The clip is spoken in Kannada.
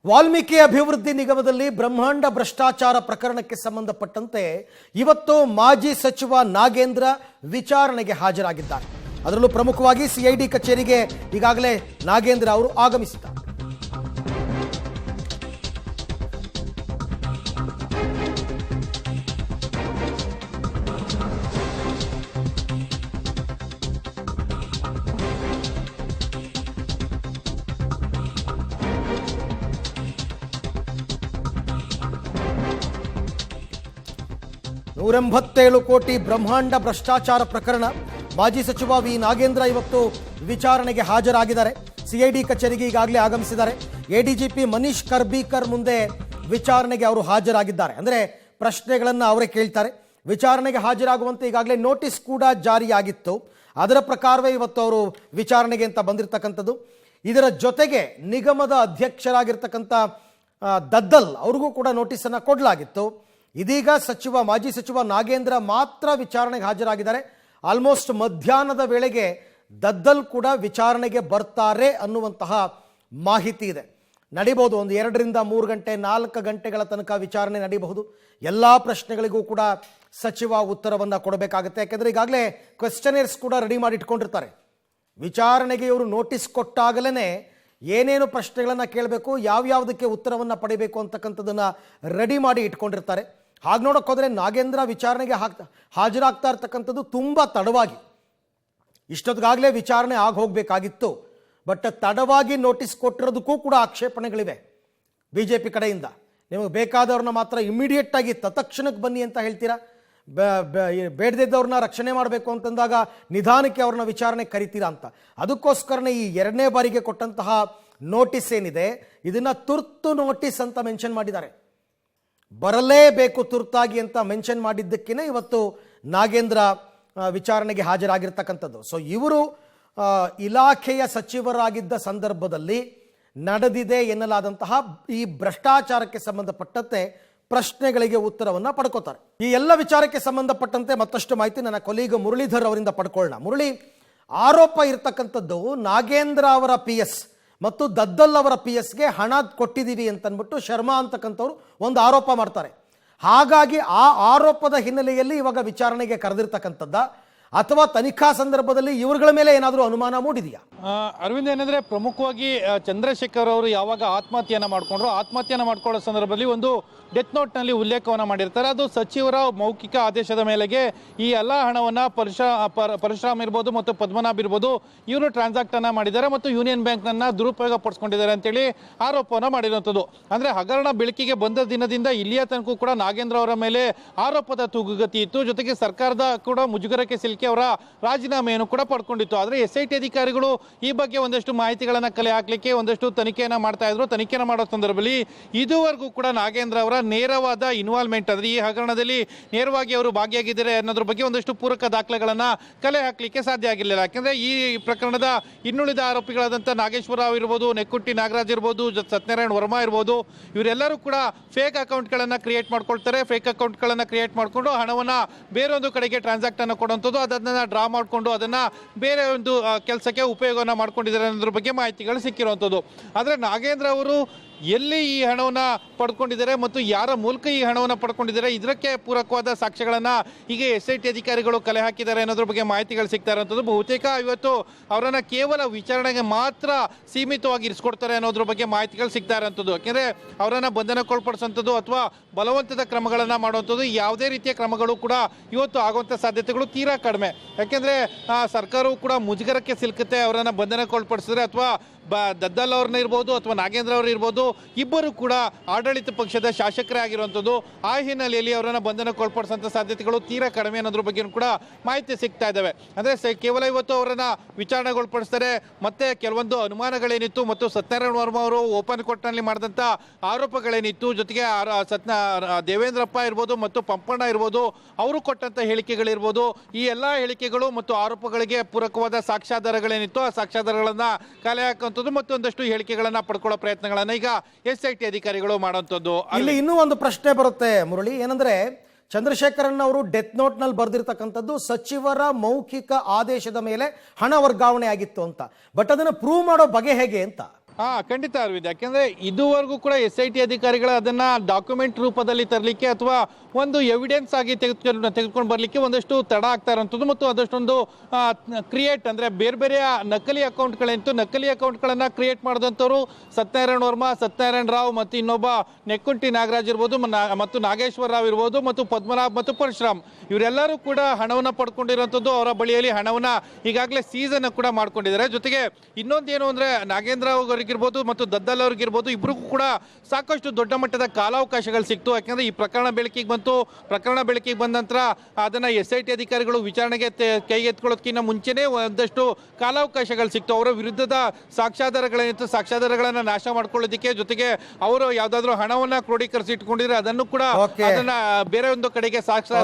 ವಾಲ್ಮೀಕಿ ಅಭಿವೃದ್ಧಿ ನಿಗಮದಲ್ಲಿ ಬ್ರಹ್ಮಾಂಡ ಭ್ರಷ್ಟಾಚಾರ ಪ್ರಕರಣಕ್ಕೆ ಸಂಬಂಧಪಟ್ಟಂತೆ ಇವತ್ತು ಮಾಜಿ ಸಚಿವ ನಾಗೇಂದ್ರ ವಿಚಾರಣೆಗೆ ಹಾಜರಾಗಿದ್ದಾರೆ. ಅದರಲ್ಲೂ ಪ್ರಮುಖವಾಗಿ ಸಿಐಡಿ ಕಚೇರಿಗೆ ಈಗಾಗಲೇ ನಾಗೇಂದ್ರ ಅವರು ಆಗಮಿಸಿದ್ದಾರೆ. $187 ಕೋಟಿ ಬ್ರಹ್ಮಾಂಡ ಭ್ರಷ್ಟಾಚಾರ ಪ್ರಕರಣ. ಮಾಜಿ ಸಚಿವ ವಿ ನಾಗೇಂದ್ರ ಇವತ್ತು ವಿಚಾರಣೆಗೆ ಹಾಜರಾಗಿದ್ದಾರೆ. ಸಿಐಡಿ ಕಚೇರಿಗೆ ಈಗಾಗಲೇ ಆಗಮಿಸಿದ್ದಾರೆ. ಎಡಿಜಿಪಿ ಮನೀಶ್ ಕರ್ಬೀಕರ್ ಮುಂದೆ ವಿಚಾರಣೆಗೆ ಅವರು ಹಾಜರಾಗಿದ್ದಾರೆ. ಅಂದರೆ ಪ್ರಶ್ನೆಗಳನ್ನು ಅವರೇ ಕೇಳ್ತಾರೆ. ವಿಚಾರಣೆಗೆ ಹಾಜರಾಗುವಂತೆ ಈಗಾಗಲೇ ನೋಟಿಸ್ ಕೂಡ ಜಾರಿಯಾಗಿತ್ತು. ಅದರ ಪ್ರಕಾರವೇ ಇವತ್ತು ಅವರು ವಿಚಾರಣೆಗೆ ಅಂತ ಬಂದಿರತಕ್ಕಂಥದ್ದು. ಇದರ ಜೊತೆಗೆ ನಿಗಮದ ಅಧ್ಯಕ್ಷರಾಗಿರ್ತಕ್ಕಂಥ ದದ್ದಲ್ ಅವ್ರಿಗೂ ಕೂಡ ನೋಟಿಸನ್ನು ಕೊಡಲಾಗಿತ್ತು. ಇದೀಗ ಮಾಜಿ ಸಚಿವ ನಾಗೇಂದ್ರ ಮಾತ್ರ ವಿಚಾರಣೆಗೆ ಹಾಜರಾಗಿದ್ದಾರೆ. ಆಲ್ಮೋಸ್ಟ್ ಮಧ್ಯಾಹ್ನದ ವೇಳೆಗೆ ದದ್ದಲ್ ಕೂಡ ವಿಚಾರಣೆಗೆ ಬರ್ತಾರೆ ಅನ್ನುವಂತಹ ಮಾಹಿತಿ ಇದೆ. ನಡೀಬಹುದು, ಒಂದು 2 ರಿಂದ 3 ಗಂಟೆ 4 ಗಂಟೆಗಳ ತನಕ ವಿಚಾರಣೆ ನಡೀಬಹುದು. ಎಲ್ಲ ಪ್ರಶ್ನೆಗಳಿಗೂ ಕೂಡ ಸಚಿವ ಉತ್ತರವನ್ನು ಕೊಡಬೇಕಾಗುತ್ತೆ. ಯಾಕೆಂದರೆ ಈಗಾಗಲೇ ಕ್ವೆಶ್ಚನರ್ಸ್ ಕೂಡ ರೆಡಿ ಮಾಡಿ ಇಟ್ಕೊಂಡಿರ್ತಾರೆ. ವಿಚಾರಣೆಗೆ ಇವರು ನೋಟಿಸ್ ಕೊಟ್ಟಾಗಲೇ ಏನೇನು ಪ್ರಶ್ನೆಗಳನ್ನು ಕೇಳಬೇಕು, ಯಾವ್ಯಾವುದಕ್ಕೆ ಉತ್ತರವನ್ನು ಪಡಿಬೇಕು ಅಂತಕ್ಕಂಥದ್ದನ್ನು ರೆಡಿ ಮಾಡಿ ಇಟ್ಕೊಂಡಿರ್ತಾರೆ. ಹಾಗೆ ನೋಡೋಕೆ ಹೋದರೆ ನಾಗೇಂದ್ರ ವಿಚಾರಣೆಗೆ ಹಾಜರಾಗ್ತಾ ಇರ್ತಕ್ಕಂಥದ್ದು ತುಂಬ ತಡವಾಗಿ. ಇಷ್ಟೊತ್ತಿಗಾಗಲೇ ವಿಚಾರಣೆ ಆಗಿ ಹೋಗಬೇಕಾಗಿತ್ತು. ಬಟ್ ತಡವಾಗಿ ನೋಟಿಸ್ ಕೊಟ್ಟಿರೋದಕ್ಕೂ ಕೂಡ ಆಕ್ಷೇಪಣೆಗಳಿವೆ BJP ಕಡೆಯಿಂದ. ನಿಮಗೆ ಬೇಕಾದವ್ರನ್ನ ಮಾತ್ರ ಇಮಿಡಿಯೇಟಾಗಿ ತತ್ಕ್ಷಣಕ್ಕೆ ಬನ್ನಿ ಅಂತ ಹೇಳ್ತೀರಾ, ಬೇಡದಿದ್ದವ್ರನ್ನ ರಕ್ಷಣೆ ಮಾಡಬೇಕು ಅಂತಂದಾಗ ನಿಧಾನಕ್ಕೆ ಅವ್ರನ್ನ ವಿಚಾರಣೆ ಕರಿತೀರಾ ಅಂತ. ಅದಕ್ಕೋಸ್ಕರನೇ ಈ 2ನೇ ಬಾರಿಗೆ ಕೊಟ್ಟಂತಹ ನೋಟಿಸ್ ಏನಿದೆ ಇದನ್ನು ತುರ್ತು ನೋಟಿಸ್ ಅಂತ ಮೆನ್ಷನ್ ಮಾಡಿದ್ದಾರೆ. ಬರಲೇಬೇಕು ತುರ್ತಾಗಿ ಅಂತ ಮೆನ್ಷನ್ ಮಾಡಿದ್ದಕ್ಕೇ ಇವತ್ತು ನಾಗೇಂದ್ರ ವಿಚಾರಣೆಗೆ ಹಾಜರಾಗಿರ್ತಕ್ಕಂಥದ್ದು. ಸೊ ಇವರು ಇಲಾಖೆಯ ಸಚಿವರಾಗಿದ್ದ ಸಂದರ್ಭದಲ್ಲಿ ನಡೆದಿದೆ ಎನ್ನಲಾದಂತಹ ಈ ಭ್ರಷ್ಟಾಚಾರಕ್ಕೆ ಸಂಬಂಧಪಟ್ಟಂತೆ ಪ್ರಶ್ನೆಗಳಿಗೆ ಉತ್ತರವನ್ನು ಪಡ್ಕೋತಾರೆ. ಈ ಎಲ್ಲ ವಿಚಾರಕ್ಕೆ ಸಂಬಂಧಪಟ್ಟಂತೆ ಮತ್ತಷ್ಟು ಮಾಹಿತಿ ನನ್ನ ಕೊಲೀಗ ಮುರಳೀಧರ್ ಅವರಿಂದ ಪಡ್ಕೊಳ್ಳೋಣ. ಮುರಳಿ, ಆರೋಪ ಇರತಕ್ಕಂಥದ್ದು ನಾಗೇಂದ್ರ ಅವರ PS ಮತ್ತು ದದ್ದಲ್ ಅವರ PSಗೆ ಹಣ ಕೊಟ್ಟಿದ್ದೀವಿ ಅಂತನ್ಬಿಟ್ಟು ಶರ್ಮಾ ಅಂತಕ್ಕಂಥವ್ರು ಒಂದು ಆರೋಪ ಮಾಡ್ತಾರೆ. ಹಾಗಾಗಿ ಆ ಆರೋಪದ ಹಿನ್ನೆಲೆಯಲ್ಲಿ ಇವಾಗ ವಿಚಾರಣೆಗೆ ಕರೆದಿರ್ತಕ್ಕಂಥದ್ದ ಅಥವಾ ತನಿಖಾ ಸಂದರ್ಭದಲ್ಲಿ ಇವರುಗಳ ಮೇಲೆ ಏನಾದರೂ ಅನುಮಾನ ಮೂಡಿದೆಯಾ? ಅರವಿಂದ್, ಏನಂದ್ರೆ ಪ್ರಮುಖವಾಗಿ ಚಂದ್ರಶೇಖರ್ ಅವರು ಯಾವಾಗ ಆತ್ಮಹತ್ಯೆಯನ್ನು ಮಾಡ್ಕೊಳ್ಳೋ ಸಂದರ್ಭದಲ್ಲಿ ಒಂದು ಡೆತ್ ನೋಟ್ನಲ್ಲಿ ಉಲ್ಲೇಖವನ್ನು ಮಾಡಿರ್ತಾರೆ. ಅದು ಸಚಿವರ ಮೌಖಿಕ ಆದೇಶದ ಮೇಲೆಗೆ ಈ ಎಲ್ಲ ಹಣವನ್ನು ಪರಶುರಾಮ್ ಇರ್ಬೋದು ಮತ್ತು ಪದ್ಮನಾಭ್ ಇರ್ಬೋದು ಇವರು ಟ್ರಾನ್ಸಾಕ್ಟನ್ನು ಮಾಡಿದ್ದಾರೆ ಮತ್ತು ಯೂನಿಯನ್ ಬ್ಯಾಂಕ್ನನ್ನು ದುರುಪಯೋಗ ಪಡಿಸ್ಕೊಂಡಿದ್ದಾರೆ ಅಂತೇಳಿ ಆರೋಪವನ್ನು ಮಾಡಿರುವಂಥದ್ದು. ಅಂದರೆ ಹಗರಣ ಬೆಳಕಿಗೆ ಬಂದ ದಿನದಿಂದ ಇಲ್ಲಿಯ ತನಕ ಕೂಡ ನಾಗೇಂದ್ರ ಅವರ ಮೇಲೆ ಆರೋಪದ ತೂಗುಗತಿ ಇತ್ತು. ಜೊತೆಗೆ ಸರ್ಕಾರದ ಕೂಡ ಮುಜುಗರಕ್ಕೆ ಸಿಲುಕಿ ಅವರ ರಾಜೀನಾಮೆಯನ್ನು ಕೂಡ ಪಡ್ಕೊಂಡಿತ್ತು. ಆದರೆ SIT ಅಧಿಕಾರಿಗಳು ಈ ಬಗ್ಗೆ ಒಂದಷ್ಟು ಮಾಹಿತಿಗಳನ್ನು ಕಲೆ ಹಾಕಲಿಕ್ಕೆ ಒಂದಷ್ಟು ತನಿಖೆಯನ್ನು ಮಾಡ್ತಾ ಇದ್ರು. ತನಿಖೆಯನ್ನು ಮಾಡೋ ಸಂದರ್ಭದಲ್ಲಿ ಇದುವರೆಗೂ ಕೂಡ ನಾಗೇಂದ್ರ ಅವರ ನೇರವಾದ ಇನ್ವಾಲ್ವ್ಮೆಂಟ್, ಅಂದರೆ ಈ ಹಗರಣದಲ್ಲಿ ನೇರವಾಗಿ ಅವರು ಭಾಗಿಯಾಗಿದ್ದಾರೆ ಅನ್ನೋದ್ರ ಬಗ್ಗೆ ಒಂದಷ್ಟು ಪೂರಕ ದಾಖಲೆಗಳನ್ನು ಕಲೆ ಹಾಕಲಿಕ್ಕೆ ಸಾಧ್ಯ ಆಗಿರಲಿಲ್ಲ. ಯಾಕೆಂದರೆ ಈ ಪ್ರಕರಣದ ಇನ್ನುಳಿದ ಆರೋಪಿಗಳಾದಂಥ ನಾಗೇಶ್ವರ ರಾವ್ ಇರ್ಬೋದು, ನೆಕ್ಕುಟ್ಟಿ ನಾಗರಾಜ್ ಇರ್ಬೋದು, ಸತ್ಯನಾರಾಯಣ ವರ್ಮಾ ಇರ್ಬೋದು, ಇವರೆಲ್ಲರೂ ಕೂಡ ಫೇಕ್ ಅಕೌಂಟ್ಗಳನ್ನು ಕ್ರಿಯೇಟ್ ಮಾಡ್ಕೊಳ್ತಾರೆ. ಫೇಕ್ ಅಕೌಂಟ್ಗಳನ್ನು ಕ್ರಿಯೇಟ್ ಮಾಡಿಕೊಂಡು ಹಣವನ್ನು ಬೇರೊಂದು ಕಡೆಗೆ ಟ್ರಾನ್ಸಾಕ್ಟ್ ಅನ್ನು ಕೊಡುವಂಥದ್ದು, ಅದನ್ನು ಡ್ರಾ ಮಾಡಿಕೊಂಡು ಅದನ್ನು ಬೇರೆ ಒಂದು ಕೆಲಸಕ್ಕೆ ಉಪಯೋಗವನ್ನು ಮಾಡ್ಕೊಂಡಿದ್ದಾರೆ ಅನ್ನೋದ್ರ ಬಗ್ಗೆ ಮಾಹಿತಿಗಳು ಸಿಕ್ಕಿರುವಂಥದ್ದು. ಆದರೆ ನಾಗೇಂದ್ರ ಅವರು ಎಲ್ಲಿ ಈ ಹಣವನ್ನು ಪಡ್ಕೊಂಡಿದ್ದಾರೆ ಮತ್ತು ಯಾರ ಮೂಲಕ ಈ ಹಣವನ್ನು ಪಡ್ಕೊಂಡಿದ್ದಾರೆ ಇದಕ್ಕೆ ಪೂರಕವಾದ ಸಾಕ್ಷ್ಯಗಳನ್ನು ಈಗ SIT ಅಧಿಕಾರಿಗಳು ಕಲೆ ಹಾಕಿದ್ದಾರೆ ಅನ್ನೋದ್ರ ಬಗ್ಗೆ ಮಾಹಿತಿಗಳು ಸಿಗ್ತಾ ಇರುವಂಥದ್ದು. ಬಹುತೇಕ ಇವತ್ತು ಅವರನ್ನು ಕೇವಲ ವಿಚಾರಣೆಗೆ ಮಾತ್ರ ಸೀಮಿತವಾಗಿ ಇರಿಸ್ಕೊಡ್ತಾರೆ ಅನ್ನೋದ್ರ ಬಗ್ಗೆ ಮಾಹಿತಿಗಳು ಸಿಗ್ತಾ ಇರೋಂಥದ್ದು. ಯಾಕೆಂದರೆ ಅವರನ್ನು ಬಂಧನಕ್ಕೊಳಪಡಿಸುವಂಥದ್ದು ಅಥವಾ ಬಲವಂತದ ಕ್ರಮಗಳನ್ನು ಮಾಡುವಂಥದ್ದು ಯಾವುದೇ ರೀತಿಯ ಕ್ರಮಗಳು ಕೂಡ ಇವತ್ತು ಆಗುವಂಥ ಸಾಧ್ಯತೆಗಳು ತೀರಾ ಕಡಿಮೆ. ಯಾಕೆಂದರೆ ಸರ್ಕಾರವು ಕೂಡ ಮುಜುಗರಕ್ಕೆ ಸಿಲುಕುತ್ತೆ ಅವರನ್ನು ಬಂಧನಕ್ಕೊಳಪಡಿಸಿದ್ರೆ. ಅಥವಾ ದದ್ದಲ್ ಅವ್ರನ್ನ ಇರ್ಬೋದು ಅಥವಾ ನಾಗೇಂದ್ರ ಅವರು ಇರ್ಬೋದು, ಇಬ್ಬರು ಕೂಡ ಆಡಳಿತ ಪಕ್ಷದ ಶಾಸಕರೇ ಆಗಿರುವಂಥದ್ದು. ಆ ಹಿನ್ನೆಲೆಯಲ್ಲಿ ಅವರನ್ನು ಬಂಧನಕ್ಕೊಳಪಡಿಸುವಂಥ ಸಾಧ್ಯತೆಗಳು ತೀರಾ ಕಡಿಮೆ ಅನ್ನೋದ್ರ ಬಗ್ಗೆ ಕೂಡ ಮಾಹಿತಿ ಸಿಗ್ತಾ ಇದ್ದಾವೆ. ಅಂದರೆ ಕೇವಲ ಇವತ್ತು ಅವರನ್ನು ವಿಚಾರಣೆಗೊಳಪಡಿಸ್ತಾರೆ. ಮತ್ತೆ ಕೆಲವೊಂದು ಅನುಮಾನಗಳೇನಿತ್ತು ಮತ್ತು ಸತ್ಯನಾರಾಯಣ ವರ್ಮಾ ಅವರು ಓಪನ್ ಕೋರ್ಟ್ನಲ್ಲಿ ಮಾಡಿದಂಥ ಆರೋಪಗಳೇನಿತ್ತು, ಜೊತೆಗೆ ದೇವೇಂದ್ರಪ್ಪ ಇರ್ಬೋದು ಮತ್ತು ಪಂಪಣ್ಣ ಇರ್ಬೋದು ಅವರು ಕೊಟ್ಟಂಥ ಹೇಳಿಕೆಗಳಿರ್ಬೋದು, ಈ ಎಲ್ಲ ಹೇಳಿಕೆಗಳು ಮತ್ತು ಆರೋಪಗಳಿಗೆ ಪೂರಕವಾದ ಸಾಕ್ಷ್ಯಾಧಾರಗಳೇನಿತ್ತು ಆ ಸಾಕ್ಷ್ಯಾಧಾರಗಳನ್ನು ಕಲೆ ಹಾಕುವಂಥದ್ದು ಮತ್ತೊಂದಷ್ಟು ಹೇಳಿಕೆಗಳನ್ನು ಪಡ್ಕೊಳ್ಳೋ ಪ್ರಯತ್ನಗಳನ್ನು ಈಗ SIT ಅಧಿಕಾರಿಗಳು ಮಾಡುವಂಥದ್ದು. ಇಲ್ಲಿ ಇನ್ನೂ ಒಂದು ಪ್ರಶ್ನೆ ಬರುತ್ತೆ ಮುರಳಿ, ಏನಂದ್ರೆ ಚಂದ್ರಶೇಖರನ್ ಅವರು ಡೆತ್ ನೋಟ್ನಲ್ಲಿ ಬರೆದಿರ್ತಕ್ಕಂಥದ್ದು ಸಚಿವರ ಮೌಖಿಕ ಆದೇಶದ ಮೇಲೆ ಹಣ ವರ್ಗಾವಣೆ ಆಗಿತ್ತು ಅಂತ. ಬಟ್ ಅದನ್ನು ಪ್ರೂವ್ ಮಾಡೋ ಬಗೆ ಹೇಗೆ ಅಂತ ಖಂಡಿತ ಅರವಿಂದ್. ಯಾಕೆಂದ್ರೆ ಇದುವರೆಗೂ ಕೂಡ SIT ಅಧಿಕಾರಿಗಳು ಅದನ್ನ ಡಾಕ್ಯುಮೆಂಟ್ ರೂಪದಲ್ಲಿ ತರಲಿಕ್ಕೆ ಅಥವಾ ಒಂದು ಎವಿಡೆನ್ಸ್ ಆಗಿ ತೆಗೆದುಕೊಂಡು ಬರ್ಲಿಕ್ಕೆ ಒಂದಷ್ಟು ತಡ ಆಗ್ತಾ ಇರುವಂಥದ್ದು ಮತ್ತು ಅದಷ್ಟೊಂದು ಕ್ರಿಯೇಟ್ ಅಂದ್ರೆ ಬೇರೆ ಬೇರೆ ನಕಲಿ ಅಕೌಂಟ್ಗಳಂತೂ ನಕಲಿ ಅಕೌಂಟ್ಗಳನ್ನ ಕ್ರಿಯೇಟ್ ಮಾಡಿದಂಥವ್ರು ಸತ್ಯನಾರಾಯಣ ವರ್ಮಾ, ಸತ್ಯನಾರಾಯಣ ರಾವ್ ಮತ್ತು ಇನ್ನೊಬ್ಬ ನೆಕ್ಕುಂಟಿ ನಾಗರಾಜ್ ಇರ್ಬೋದು ಮತ್ತು ನಾಗೇಶ್ವರ ರಾವ್ ಇರ್ಬೋದು ಮತ್ತು ಪದ್ಮನಾಭ್ ಮತ್ತು ಪರಶುರಾಮ್ ಇವರೆಲ್ಲರೂ ಕೂಡ ಹಣವನ್ನ ಪಡ್ಕೊಂಡಿರುವಂಥದ್ದು. ಅವರ ಬಳಿಯಲ್ಲಿ ಹಣವನ್ನ ಈಗಾಗಲೇ ಸೀಸನ್ ಕೂಡ ಮಾಡ್ಕೊಂಡಿದ್ದಾರೆ. ಜೊತೆಗೆ ಇನ್ನೊಂದೇನು ಅಂದ್ರೆ ನಾಗೇಂದ್ರ ಅವರಿಗಿರ್ಬೋದು ಮತ್ತು ದದ್ದಲ್ ಅವ್ರಿಗಿರ್ಬೋದು ಇಬ್ಬರಿಗೂ ಕೂಡ ಸಾಕಷ್ಟು ದೊಡ್ಡ ಮಟ್ಟದ ಕಾಲಾವಕಾಶಗಳು ಸಿಕ್ತು. ಯಾಕಂದ್ರೆ ಈ ಪ್ರಕರಣ ಬೆಳಕಿಗೆ ಬಂತು. ಪ್ರಕರಣ ಬೆಳಕಿಗೆ ಬಂದ ನಂತರ ಅದನ್ನ SIT ಅಧಿಕಾರಿಗಳು ವಿಚಾರಣೆಗೆ ಕೈಗೆತ್ಕೊಳ್ಳೋದಕ್ಕಿಂತ ಮುಂಚೆನೇ ಒಂದಷ್ಟು ಕಾಲಾವಕಾಶಗಳು ಸಿಕ್ತು. ಅವರ ವಿರುದ್ಧದ ಸಾಕ್ಷ್ಯಾಧಾರಗಳನ್ನ ನಾಶ ಮಾಡ್ಕೊಳ್ಳೋದಕ್ಕೆ, ಜೊತೆಗೆ ಅವರು ಯಾವ್ದಾದ್ರು ಹಣವನ್ನ ಕ್ರೋಢೀಕರಿಸಿ ಇಟ್ಕೊಂಡಿದ್ರೆ ಅದನ್ನು ಕೂಡ ಅದನ್ನ ಬೇರೆ ಒಂದು ಕಡೆಗೆ ಸಾಕ್ಷ್ಯ